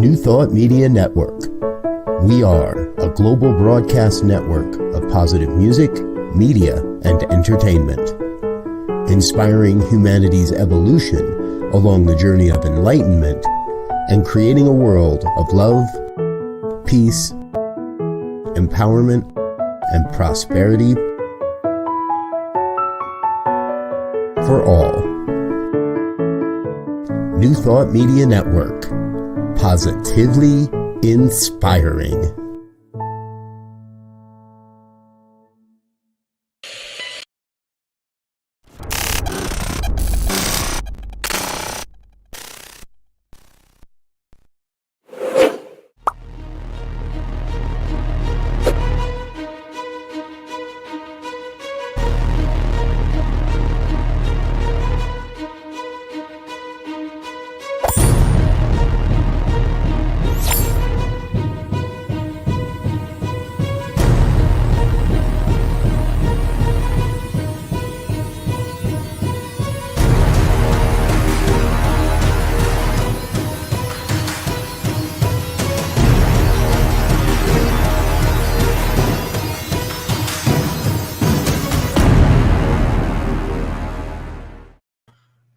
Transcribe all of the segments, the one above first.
New Thought Media Network. We are a global broadcast network of positive music, media, and entertainment, inspiring humanity's evolution along the journey of enlightenment and creating a world of love, peace, empowerment, and prosperity for all. New Thought Media Network. Positively inspiring.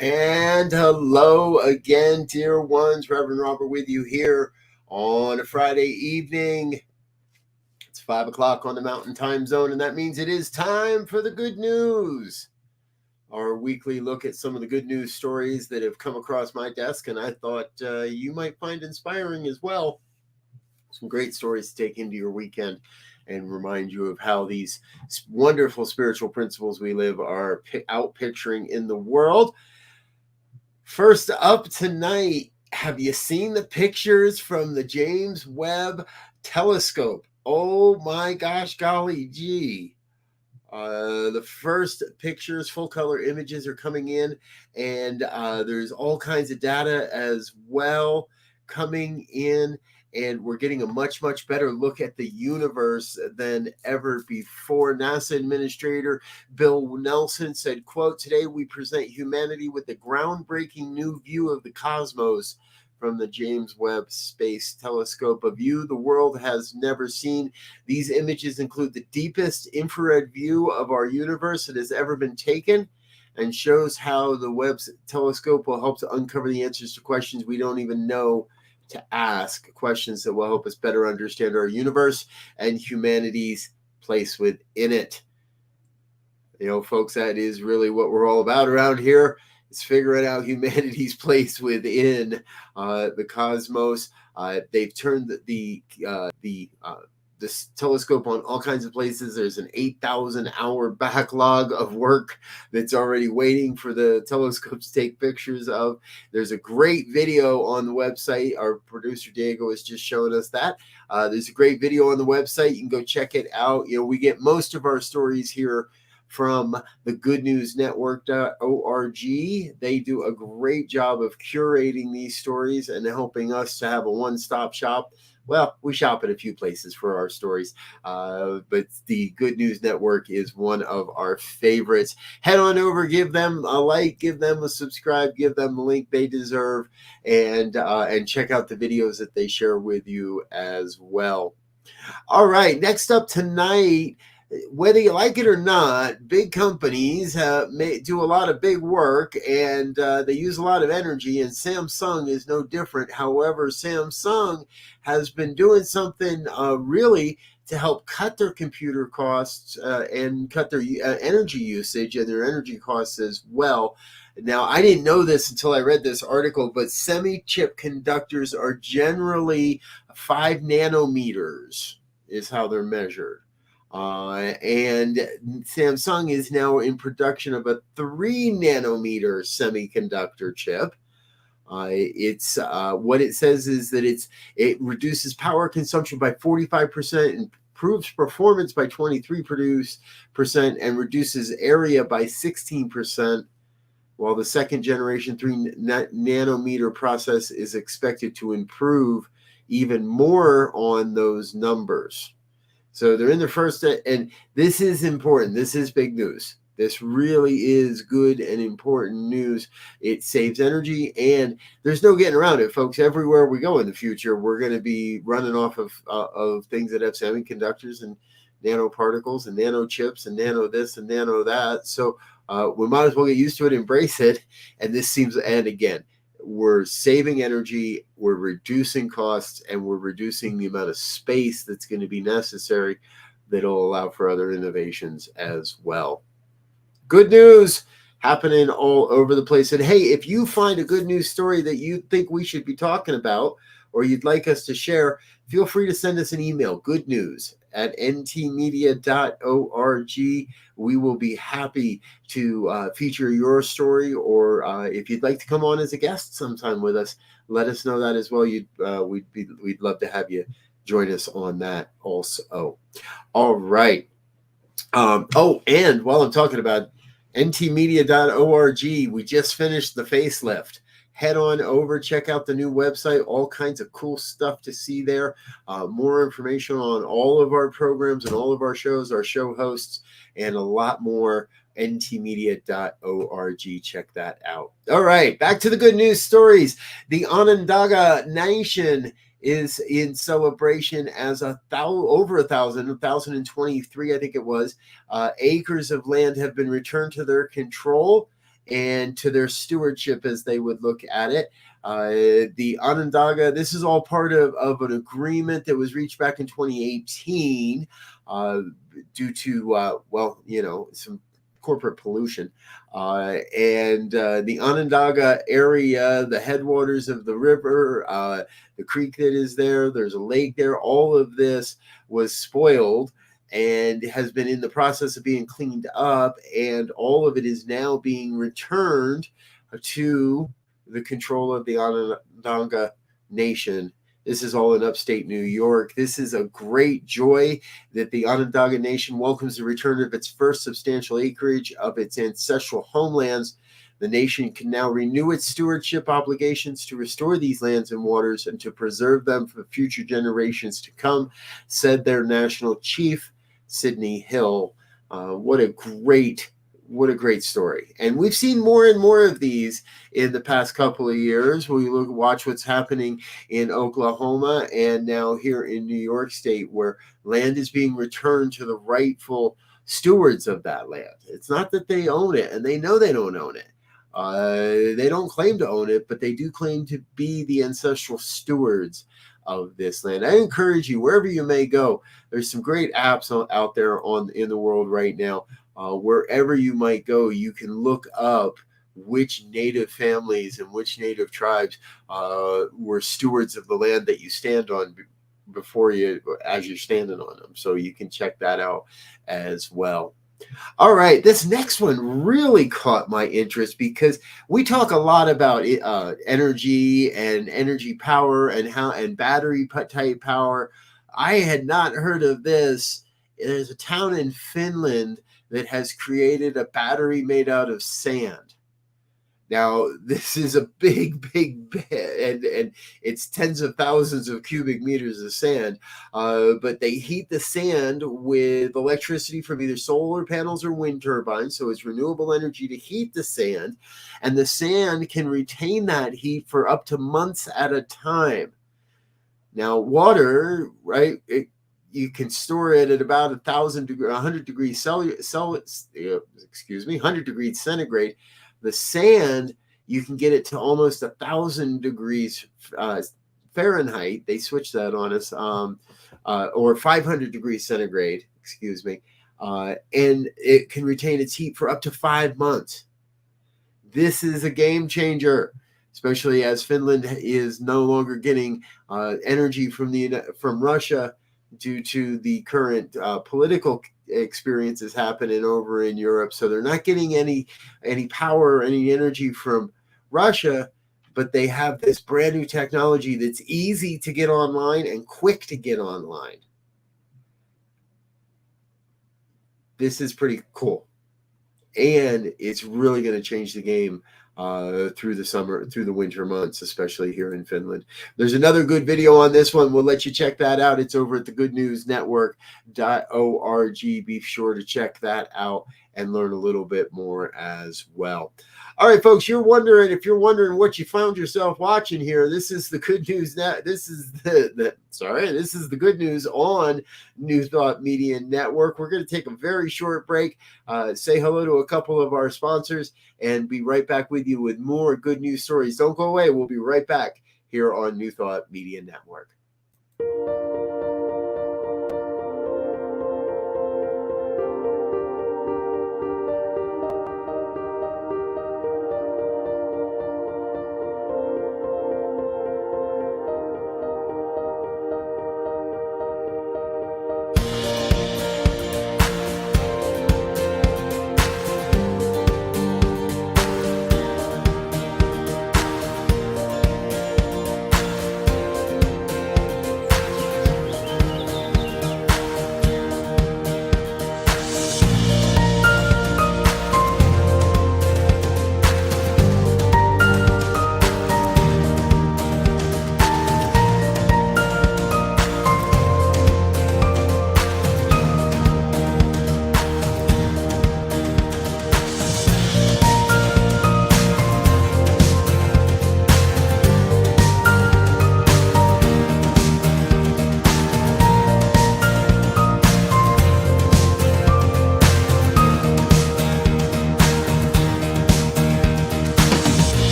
And hello again, dear ones. Reverend Robert with you here on a Friday evening. It's 5 o'clock on the Mountain Time Zone, and that means it is time for the good news. Our weekly look at some of the good news stories that have come across my desk, and I thought you might find inspiring as well. Some great stories to take into your weekend and remind you of how these wonderful spiritual principles we live are out picturing in the world. First up tonight, have you seen the pictures from the James Webb telescope? Oh my gosh, golly gee. The first pictures, full color images are coming in, and there's all kinds of data as well coming in. And we're getting a much, much better look at the universe than ever before. NASA Administrator Bill Nelson said, quote, "Today we present humanity with a groundbreaking new view of the cosmos from the James Webb Space Telescope, a view the world has never seen. These images include the deepest infrared view of our universe that has ever been taken, and shows how the Webb telescope will help to uncover the answers to questions we don't even know to ask, questions that will help us better understand our universe and humanity's place within it." You know, folks, that is really what we're all about around here, is figuring out humanity's place within the cosmos. They've turned this telescope on all kinds of places. There's an 8,000-hour backlog of work that's already waiting for the telescope to take pictures of. There's a great video on the website. Our producer Diego is just showing us that. There's a great video on the website. You can go check it out. You know, we get most of our stories here from the goodnewsnetwork.org. They do a great job of curating these stories and helping us to have a one-stop shop. Well, we shop at a few places for our stories, but the Good News Network is one of our favorites. Head on over, give them a like, give them a subscribe, give them the link they deserve, and check out the videos that they share with you as well. All right, next up tonight, whether you like it or not, big companies do a lot of big work, and they use a lot of energy, and Samsung is no different. However, Samsung has been doing something really to help cut their computer costs and cut their energy usage and their energy costs as well. Now, I didn't know this until I read this article, but semi-chip conductors are generally 5 nanometers is how they're measured. And Samsung is now in production of a 3 nanometer semiconductor chip. It's what it says is that it reduces power consumption by 45%, improves performance by 23%, and reduces area by 16%. While the second generation 3 nanometer process is expected to improve even more on those numbers. So they're in their first, and this is important. This is big news. This really is good and important news. It saves energy, and there's no getting around it, folks. Everywhere we go in the future, we're going to be running off of things that have semiconductors and nanoparticles and nanochips and nano this and nano that. So we might as well get used to it, embrace it. And this seems, and again, we're saving energy, we're reducing costs, and we're reducing the amount of space that's going to be necessary that'll allow for other innovations as well. Good news happening all over the place. And hey, if you find a good news story that you think we should be talking about or you'd like us to share, feel free to send us an email, goodnews@ntmedia.org. We will be happy to feature your story, or if you'd like to come on as a guest sometime with us, let us know that as well. We'd love to have you join us on that also. All right. And while I'm talking about ntmedia.org, we just finished the facelift. Head on over, check out the new website, all kinds of cool stuff to see there. More information on all of our programs and all of our shows, our show hosts, and a lot more. ntmedia.org. Check that out. All right, back to the good news stories. The Onondaga Nation is in celebration as over 1,023, I think it was, acres of land have been returned to their control and to their stewardship, as they would look at it. The Onondaga, this is all part of an agreement that was reached back in 2018 due to, some corporate pollution. The Onondaga area, the headwaters of the river, the creek that is there, there's a lake there, all of this was spoiled and has been in the process of being cleaned up, and all of it is now being returned to the control of the Onondaga Nation. This is all in upstate New York. This is a great joy that the Onondaga Nation welcomes the return of its first substantial acreage of its ancestral homelands. The nation can now renew its stewardship obligations to restore these lands and waters and to preserve them for future generations to come, said their national chief, Sidney Hill. What a great story. And we've seen more and more of these in the past couple of years. We watch what's happening in Oklahoma and now here in New York State, where land is being returned to the rightful stewards of that land. It's not that they own it, and they know they don't own it. They don't claim to own it, but they do claim to be the ancestral stewards of this land. I encourage you, wherever you may go, there's some great apps out there in the world right now. Wherever you might go, you can look up which native families and which native tribes were stewards of the land that you stand on as you're standing on them. So you can check that out as well. All right, this next one really caught my interest because we talk a lot about energy and energy power and battery type power. I had not heard of this. There's a town in Finland that has created a battery made out of sand. Now, this is a big, and it's tens of thousands of cubic meters of sand, but they heat the sand with electricity from either solar panels or wind turbines, so it's renewable energy to heat the sand, and the sand can retain that heat for up to months at a time. Now, water, right, you can store it at about 100 degrees Celsius, 100 degrees centigrade. The sand, you can get it to almost 1,000 degrees Fahrenheit. They switched that on us, or 500 degrees centigrade, and it can retain its heat for up to 5 months. This is a game changer, especially as Finland is no longer getting energy from Russia due to the current political experiences happening over in Europe. So they're not getting any power or any energy from Russia, but they have this brand new technology that's easy to get online and quick to get online. This is pretty cool. And it's really going to change the game through the summer, through the winter months, especially here in Finland. There's another good video on this one. We'll let you check that out. It's over at the goodnewsnetwork.org. Be sure to check that out and learn a little bit more as well. All right, folks, if you're wondering what you found yourself watching here, this is the good news. This is this is the good news on New Thought Media Network. We're going to take a very short break, say hello to a couple of our sponsors, and be right back with you with more good news stories. Don't go away. We'll be right back here on New Thought Media Network.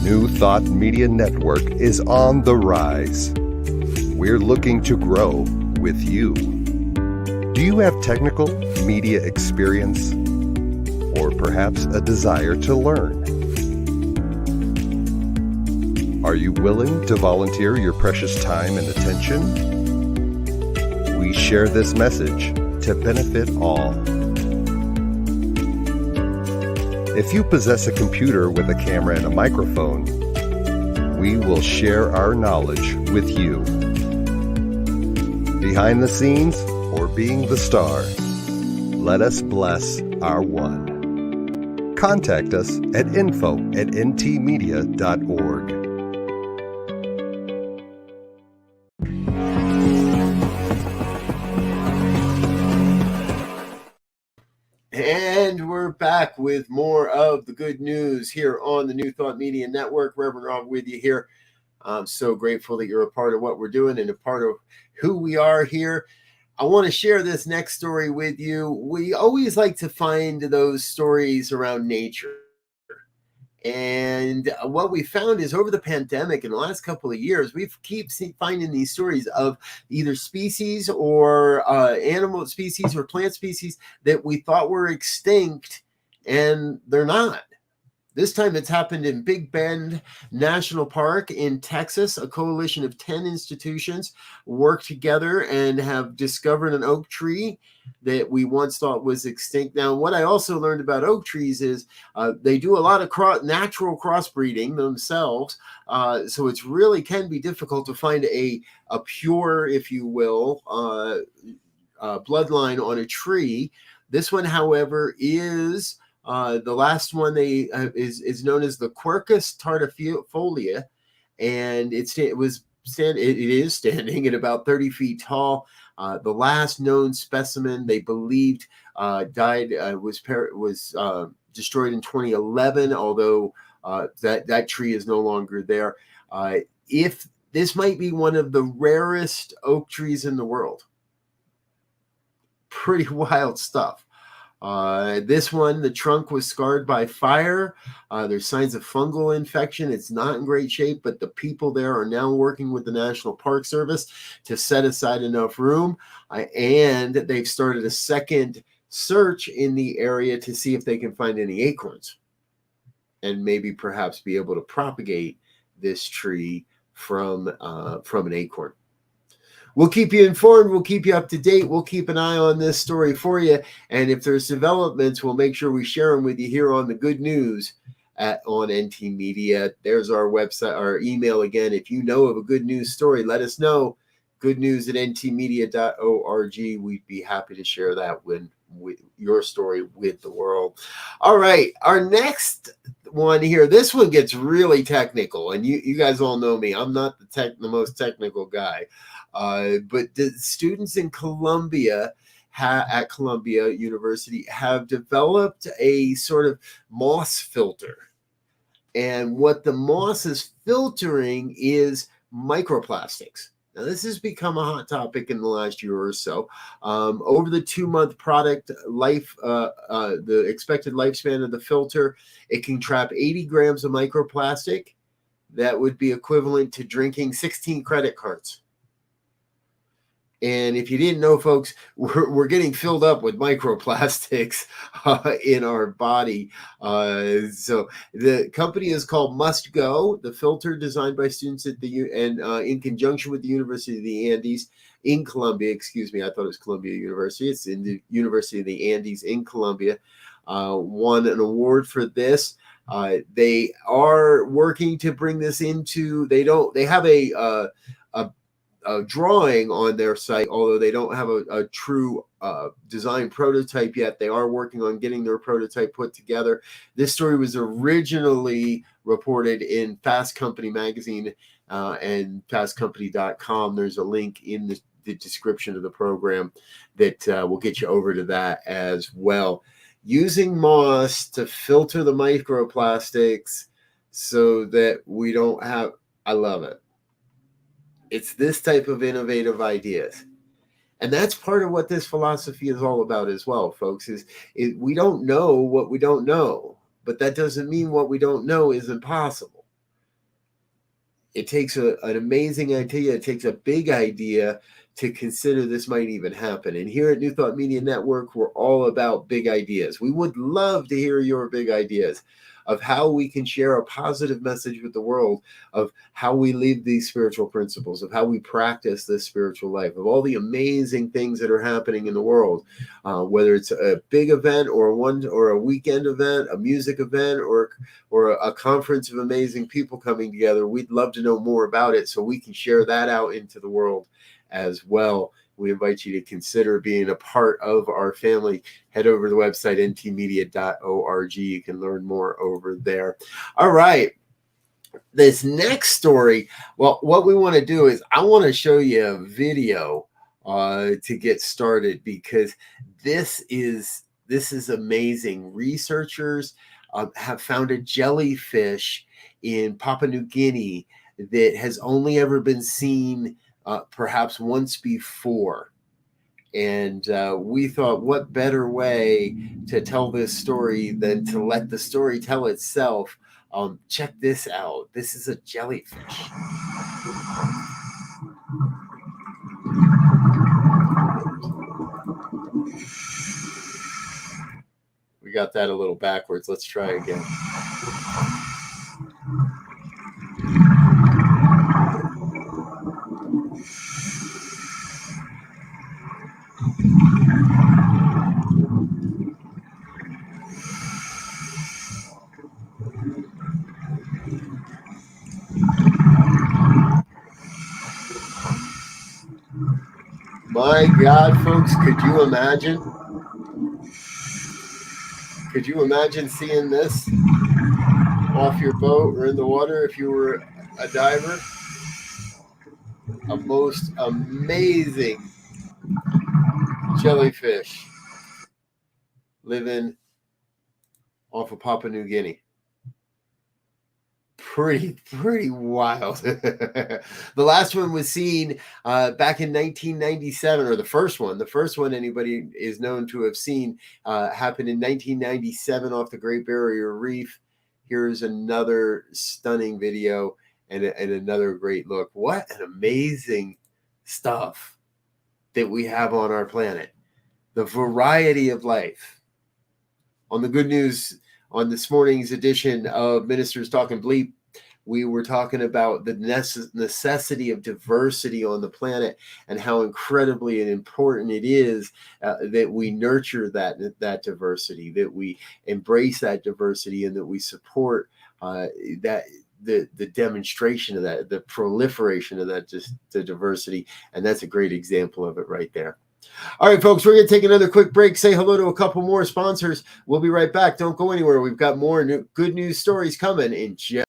New Thought Media Network is on the rise. We're looking to grow with you. Do you have technical media experience or perhaps a desire to learn? Are you willing to volunteer your precious time and attention? We share this message to benefit all. If you possess a computer with a camera and a microphone, we will share our knowledge with you. Behind the scenes or being the star, let us bless our one. Contact us at info@ntmedia.org. And we're back with more of the good news here on the New Thought Media Network. Reverend Rob with you here. I'm so grateful that you're a part of what we're doing and a part of who we are here. I want to share this next story with you. We always like to find those stories around nature. And what we found is over the pandemic in the last couple of years, we've finding these stories of either species or animal species or plant species that we thought were extinct, and they're not. This time it's happened in Big Bend National Park in Texas. A coalition of 10 institutions worked together and have discovered an oak tree that we once thought was extinct. Now, what I also learned about oak trees is they do a lot of natural crossbreeding themselves. So it's really can be difficult to find a pure, if you will, bloodline on a tree. This one, however, is the last one is known as the Quercus Tardifolia, and it is standing at about 30 feet tall. The last known specimen they believed died was destroyed in 2011, although that tree is no longer there. If this might be one of the rarest oak trees in the world. Pretty wild stuff. This one, the trunk was scarred by fire. There's signs of fungal infection. It's not in great shape, but the people there are now working with the National Park Service to set aside enough room. And they've started a second search in the area to see if they can find any acorns and maybe perhaps be able to propagate this tree from an acorn. We'll keep you informed. We'll keep you up to date. We'll keep an eye on this story for you. And if there's developments, we'll make sure we share them with you here on the Good News on NT Media. There's our website, our email again. If you know of a good news story, let us know. goodnews@ntmedia.org. We'd be happy to share that your story with the world. All right, our next one here. This one gets really technical, and you guys all know me. I'm not the most technical guy, but the students in Columbia. At Columbia University have developed a sort of moss filter. And what the moss is filtering is microplastics. Now, this has become a hot topic in the last year or so. Over the 2-month product life, the expected lifespan of the filter, it can trap 80 grams of microplastic. That would be equivalent to drinking 16 credit cards. And if you didn't know, folks, we're getting filled up with microplastics in our body. So the company is called Must Go. The filter designed by students at in conjunction with the University of the Andes in Colombia. Excuse me, I thought it was Columbia University. It's in the University of the Andes in Colombia. Won an award for this. They are working to bring this into. They have a drawing on their site, although they don't have a true design prototype yet. They are working on getting their prototype put together. This story was originally reported in Fast Company magazine and fastcompany.com. There's a link in the description of the program that will get you over to that as well. Using moss to filter the microplastics so that we don't have, I love it. It's this type of innovative ideas. And that's part of what this philosophy is all about as well, folks, is we don't know what we don't know, but that doesn't mean what we don't know is impossible. It takes an amazing idea. It takes a big idea to consider this might even happen. And here at New Thought Media Network, we're all about big ideas. We would love to hear your big ideas of how we can share a positive message with the world, of how we live these spiritual principles, of how we practice this spiritual life, of all the amazing things that are happening in the world, whether it's a big event or a weekend event, a music event, or a conference of amazing people coming together. We'd love to know more about it so we can share that out into the world as well. We invite you to consider being a part of our family. Head over to the website, ntmedia.org. You can learn more over there. All right. This next story, well, what we want to do is I want to show you a video to get started, because this is amazing. Researchers have found a jellyfish in Papua New Guinea that has only ever been seen perhaps once before. And we thought, what better way to tell this story than to let the story tell itself. Check this out. This is a jellyfish. We got that a little backwards. Let's try again. My God, folks, could you imagine? Could you imagine seeing this off your boat or in the water if you were a diver? A most amazing jellyfish living off of Papua New Guinea. Pretty wild. The last one was seen back in 1997, or the first one anybody is known to have seen happened in 1997 off the Great Barrier Reef. Here's another stunning video and another great look. What an amazing stuff that we have on our planet. The variety of life. On the Good News, on this morning's edition of Ministers Talking Bleep, we were talking about the necessity of diversity on the planet and how incredibly important it is that we nurture that diversity, that we embrace that diversity, and that we support the demonstration of that, the proliferation of that, just the diversity. And that's a great example of it right there. All right, folks, we're going to take another quick break, say hello to a couple more sponsors. We'll be right back. Don't go anywhere. We've got more good news stories coming in just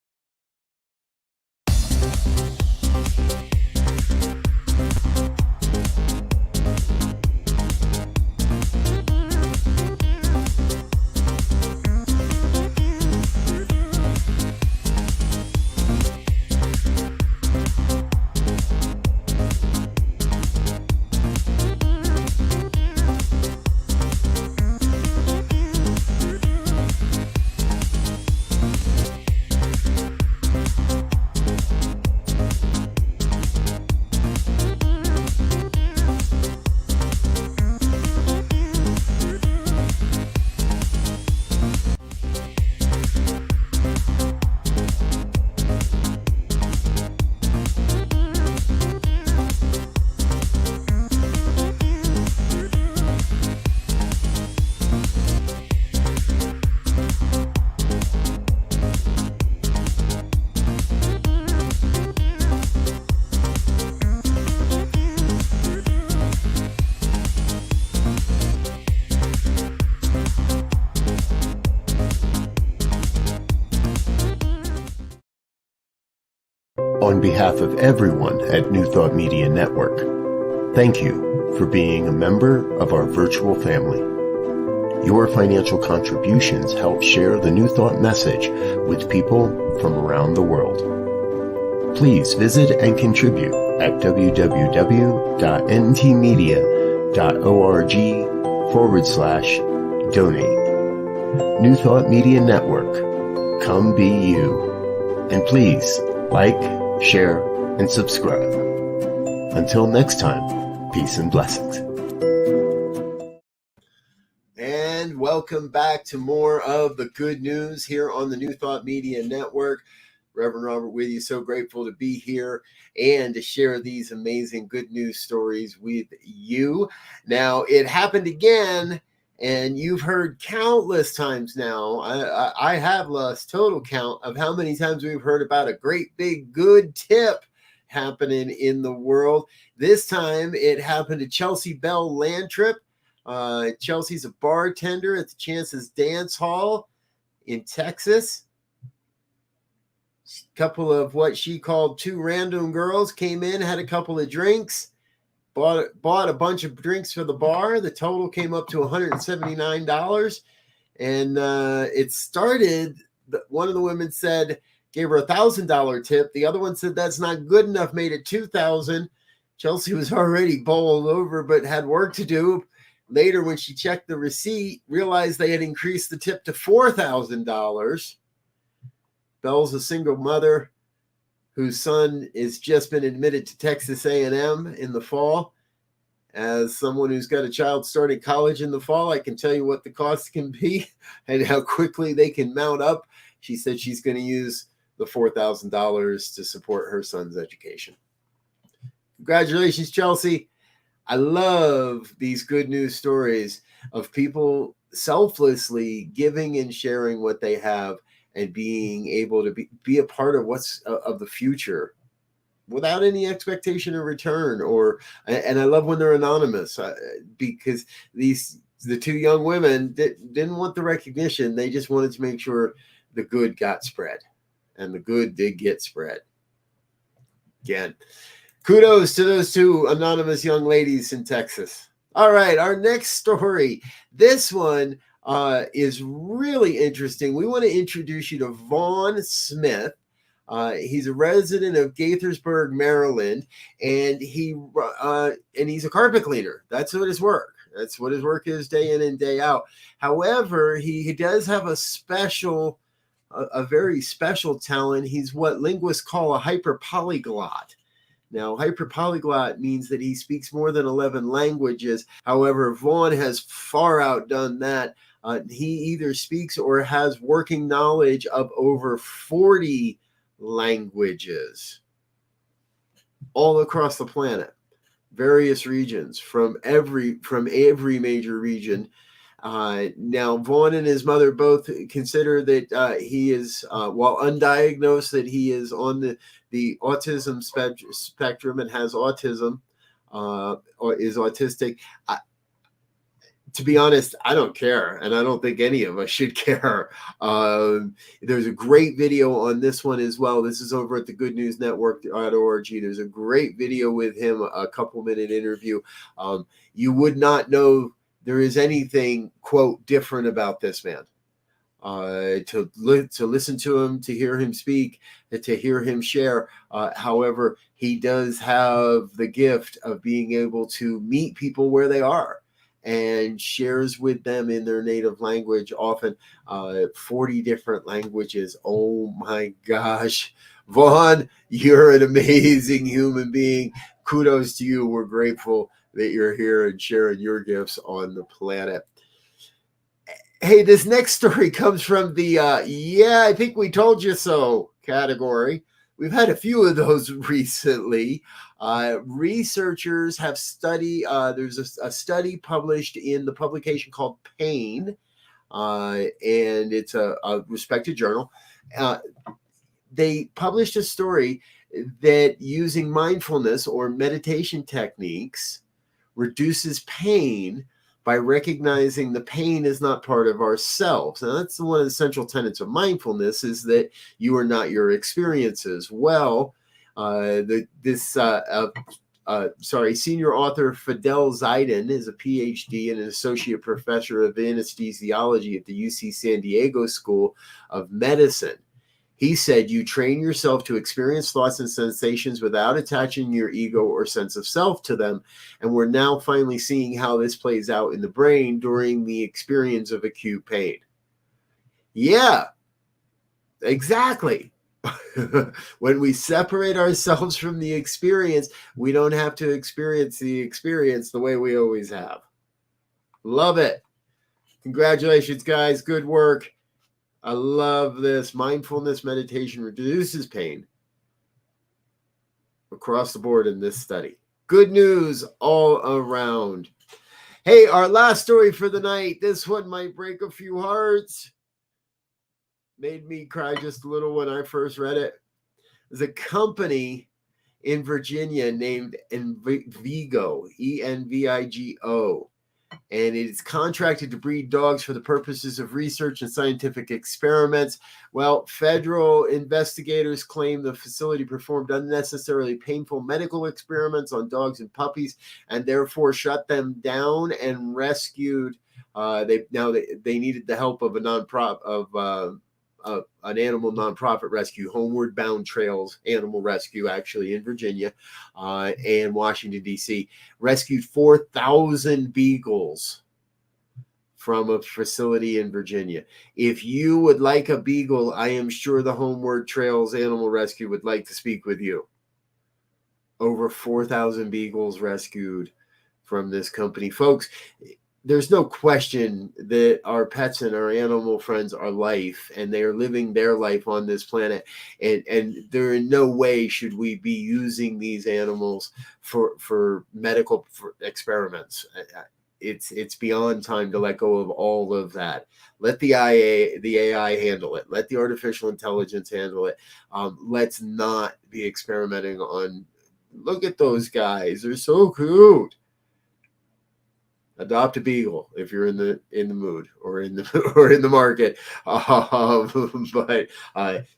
On behalf of everyone at New Thought Media Network, thank you for being a member of our virtual family. Your financial contributions help share the New Thought message with people from around the world. Please visit and contribute at www.ntmedia.org/donate. New Thought Media Network, come be you. And please like, share, and subscribe. Until next time, peace and blessings. And welcome back to more of the good news here on the New Thought Media Network. Reverend Robert with you. So grateful to be here and to share these amazing good news stories with you. Now, it happened again, and you've heard countless times now. I have lost total count of how many times we've heard about a great big good tip happening in the world. This time it happened to Chelsea Bell Landtrip. Chelsea's a bartender at the Chance's Dance Hall in Texas. A couple of what she called two random girls came in, had a couple of drinks. Bought a bunch of drinks for the bar. The total came up to $179. And it started, one of the women said, gave her $1,000 tip. The other one said that's not good enough, made it $2,000. Chelsea was already bowled over, but had work to do. Later, when she checked the receipt, realized they had increased the tip to $4,000. Belle's a single mother whose son has just been admitted to Texas A&M in the fall. As someone who's got a child starting college in the fall, I can tell you what the costs can be and how quickly they can mount up. She said she's going to use the $4,000 to support her son's education. Congratulations, Chelsea. I love these good news stories of people selflessly giving and sharing what they have and being able to be a part of what's of the future without any expectation of return. And I love when they're anonymous because the two young women didn't want the recognition. They just wanted to make sure the good got spread, and the good did get spread. Again, kudos to those two anonymous young ladies in Texas. All right, our next story. This one is really interesting. We want to introduce you to Vaughn Smith. He's a resident of Gaithersburg, Maryland, and he's a carpet cleaner. That's what his work. That's what his work is day in and day out. However, he does have a very special talent. He's what linguists call a hyperpolyglot. Now, hyperpolyglot means that he speaks more than 11 languages. However, Vaughn has far outdone that. He either speaks or has working knowledge of over 40 languages all across the planet, various regions from every major region. Now, Vaughn and his mother both consider that he is, while undiagnosed, that he is on the autism spectrum and has autism. or is autistic. To be honest, I don't care, and I don't think any of us should care. There's a great video on this one as well. This is over at the goodnewsnetwork.org. There's a great video with him, a couple-minute interview. You would not know there is anything, quote, different about this man. To listen to him, to hear him speak, to hear him share. However, he does have the gift of being able to meet people where they are and shares with them in their native language, often 40 different languages. Oh my gosh. Vaughn, you're an amazing human being. Kudos to you. We're grateful that you're here and sharing your gifts on the planet. Hey, this next story comes from the yeah, I think we told you so category. We've had a few of those recently. Researchers have studied, there's a study published in the publication called Pain, and it's a respected journal. They published a story that using mindfulness or meditation techniques reduces pain by recognizing the pain is not part of ourselves. Now, that's one of the central tenets of mindfulness, is that you are not your experiences. Well, senior author Fidel Zidane is a PhD and an associate professor of anesthesiology at the UC San Diego School of Medicine. He said, you train yourself to experience thoughts and sensations without attaching your ego or sense of self to them. And we're now finally seeing how this plays out in the brain during the experience of acute pain. Yeah, exactly. When we separate ourselves from the experience, we don't have to experience the experience the way we always have. Love it. Congratulations, guys. Good work. I love this. Mindfulness meditation reduces pain across the board in this study. Good news all around. Hey, our last story for the night. This one might break a few hearts. Made me cry just a little when I first read it. There's a company in Virginia named Envigo, Envigo. And it is contracted to breed dogs for the purposes of research and scientific experiments. Well, federal investigators claim the facility performed unnecessarily painful medical experiments on dogs and puppies, and therefore shut them down and rescued. They needed the help of an animal nonprofit rescue, Homeward Bound Trails Animal Rescue, actually in Virginia and Washington, D.C., rescued 4,000 beagles from a facility in Virginia. If you would like a beagle, I am sure the Homeward Trails Animal Rescue would like to speak with you. Over 4,000 beagles rescued from this company. Folks, there's no question that our pets and our animal friends are life, and they are living their life on this planet. And there in no way should we be using these animals for medical experiments. It's beyond time to let go of all of that. Let the AI handle it. Let the artificial intelligence handle it. Let's not be experimenting on. Look at those guys; they're so cute. Adopt a beagle if you're in the mood or in the market, but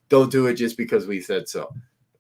don't do it just because we said so.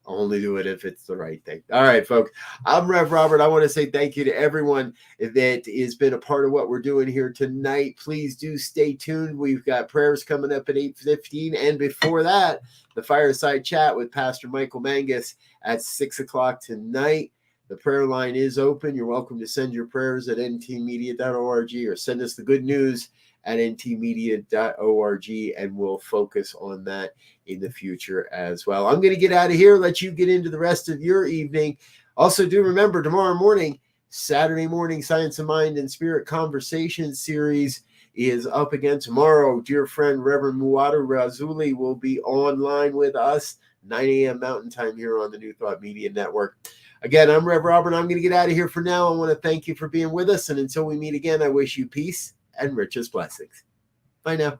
Only do it if it's the right thing. All right, folks. I'm Rev Robert. I want to say thank you to everyone that has been a part of what we're doing here tonight. Please do stay tuned. We've got prayers coming up at 8:15, and before that, the fireside chat with Pastor Michael Mangus at 6:00 tonight. The prayer line is open. You're welcome to send your prayers at ntmedia.org or send us the good news at ntmedia.org, and we'll focus on that in the future as well. I'm going to get out of here, let you get into the rest of your evening. Also, do remember tomorrow morning, Saturday morning, Science of Mind and Spirit Conversation series is up again tomorrow. Dear friend Reverend Muadu Razuli will be online with us, 9 a.m. Mountain Time here on the New Thought Media Network. Again, I'm Rev Robert. I'm going to get out of here for now. I want to thank you for being with us. And until we meet again, I wish you peace and richest blessings. Bye now.